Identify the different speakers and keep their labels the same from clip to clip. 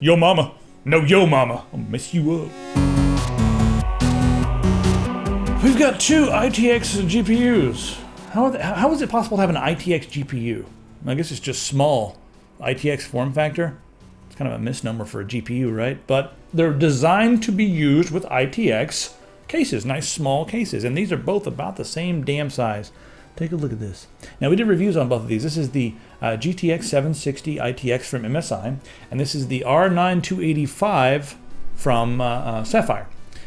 Speaker 1: Yo mama. No, yo mama. I'll mess you up. We've got two ITX GPUs. How is it possible to have an ITX GPU? I guess it's just small. ITX form factor. It's kind of a misnomer for a GPU, right? But they're designed to be used with ITX cases, nice small cases. And these are both about the same damn size. Take a look at this. Now we did reviews on both of these. This is the GTX 760 ITX from MSI, and this is the R9 285 from Sapphire.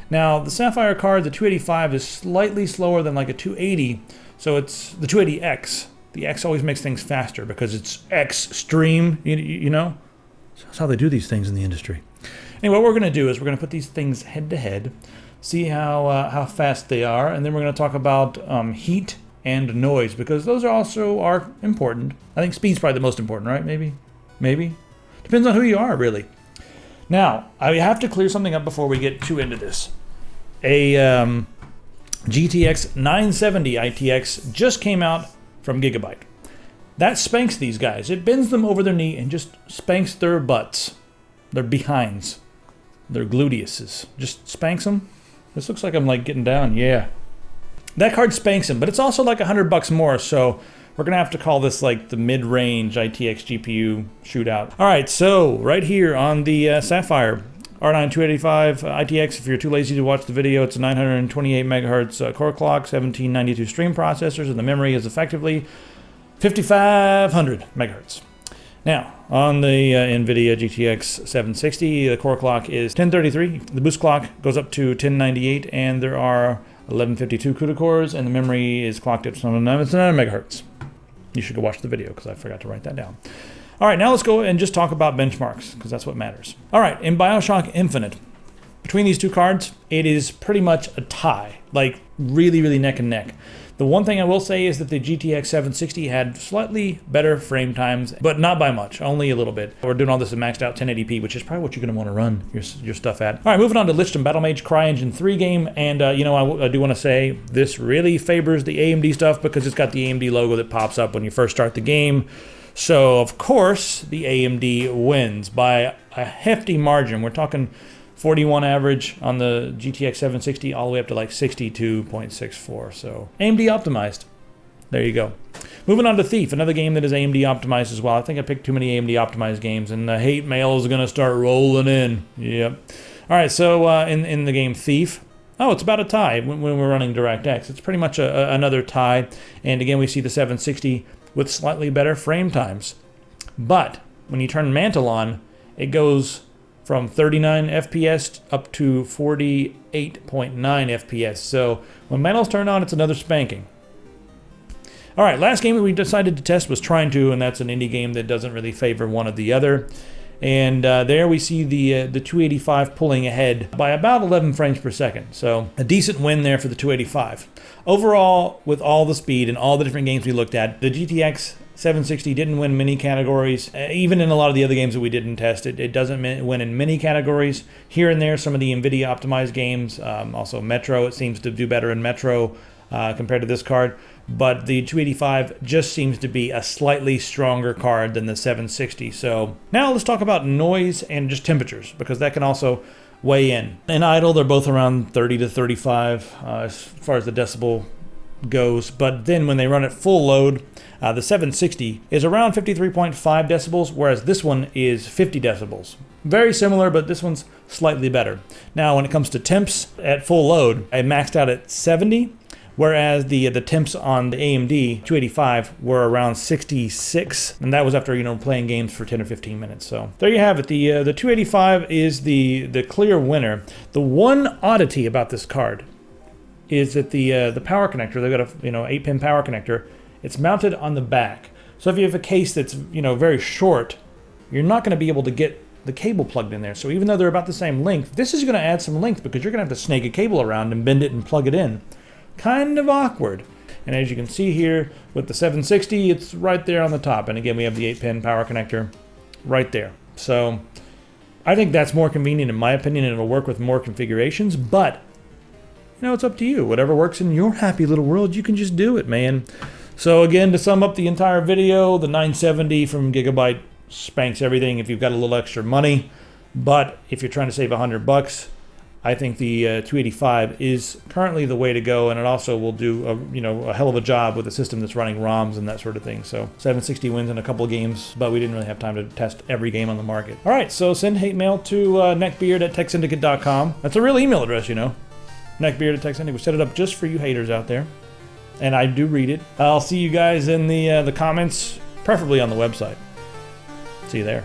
Speaker 1: Now the Sapphire card, the 285 is slightly slower than like a 280, so it's the 280X. The X always makes things faster because it's extreme, you know? That's how they do these things in the industry. Anyway, what we're gonna do is we're gonna put these things head to head, see how fast they are, and then we're gonna talk about heat and noise, because those are important. I think speed's probably the most important, right? Maybe. Depends on who you are, really. Now, I have to clear something up before we get too into this. A GTX 970 ITX just came out from Gigabyte. That spanks these guys. It bends them over their knee and just spanks their butts, their behinds, their gluteuses. Just spanks them. This looks like I'm like getting down, yeah. That card spanks him, but it's also like $100 more, so we're gonna have to call this like the mid-range ITX GPU shootout. All right, so right here on the Sapphire R9 285 ITX, if you're too lazy to watch the video, it's a 928 megahertz core clock, 1792 stream processors, and the memory is effectively 5500 megahertz. Now, on the NVIDIA GTX 760, the core clock is 1033, the boost clock goes up to 1098, and there are 1152 CUDA cores, and the memory is clocked at 9 megahertz. You should go watch the video because I forgot to write that down. All right, now let's go and just talk about benchmarks because that's what matters. All right, in BioShock Infinite, between these two cards, it is pretty much a tie, like really neck and neck. The one thing I will say is that the GTX 760 had slightly better frame times, but not by much, only a little bit. We're doing all this in maxed out 1080p, which is probably what you're going to want to run your stuff at. All right, moving on to Lich and Battlemage CryEngine 3 game, and you know, I do want to say this really favors the AMD stuff because it's got the AMD logo that pops up when you first start the game. So, of course, the AMD wins by a hefty margin. We're talking 41 average on the GTX 760 all the way up to like 62.64. So AMD optimized. There you go. Moving on to Thief, another game that is AMD optimized as well. I think I picked too many AMD optimized games, and the hate mail is going to start rolling in. Yep. All right, so in the game Thief, it's about a tie when we're running DirectX. It's pretty much another tie. And again, we see the 760 with slightly better frame times. But when you turn Mantle on, it goes from 39 FPS up to 48.9 FPS. So when Mantle's turned on, it's another spanking. All right, last game that we decided to test was Trine 2, and that's an indie game that doesn't really favor one or the other. And there we see the 285 pulling ahead by about 11 frames per second. So a decent win there for the 285. Overall, with all the speed and all the different games we looked at, the GTX 760 didn't win many categories. Even in a lot of the other games that we didn't test, it doesn't win in many categories. Here and there, some of the NVIDIA optimized games, also Metro, it seems to do better in Metro compared to this card. But the 285 just seems to be a slightly stronger card than the 760. So now let's talk about noise and just temperatures, because that can also weigh in. In idle, they're both around 30 to 35 as far as the decibel goes, but then when they run at full load, the 760 is around 53.5 decibels, whereas this one is 50 decibels. Very similar, but this one's slightly better. Now, when it comes to temps at full load, I maxed out at 70, whereas the temps on the AMD 285 were around 66, and that was after, you know, playing games for 10 or 15 minutes. So there you have it. The 285 is the clear winner. The one oddity about this card is that the power connector, they've got a 8-pin power connector. It's mounted on the back. So if you have a case that's very short, you're not going to be able to get the cable plugged in there. So even though they're about the same length, this is going to add some length because you're going to have to snake a cable around and bend it and plug it in. Kind of awkward. And as you can see here with the 760, it's right there on the top. And again, we have the 8-pin power connector right there. So I think that's more convenient in my opinion, and it'll work with more configurations, but it's up to you. Whatever works in your happy little world, you can just do it, man. So again, to sum up the entire video, the 970 from Gigabyte spanks everything if you've got a little extra money. But if you're trying to save $100, I think the 285 is currently the way to go, and it also will do a hell of a job with a system that's running ROMs and that sort of thing. So 760 wins in a couple of games, but we didn't really have time to test every game on the market. All right, so send hate mail to neckbeard@techsyndicate.com. That's a real email address, you know. Neckbeard@techsyndicate. We set it up just for you haters out there, and I do read it. I'll see you guys in the comments, preferably on the website. See you there.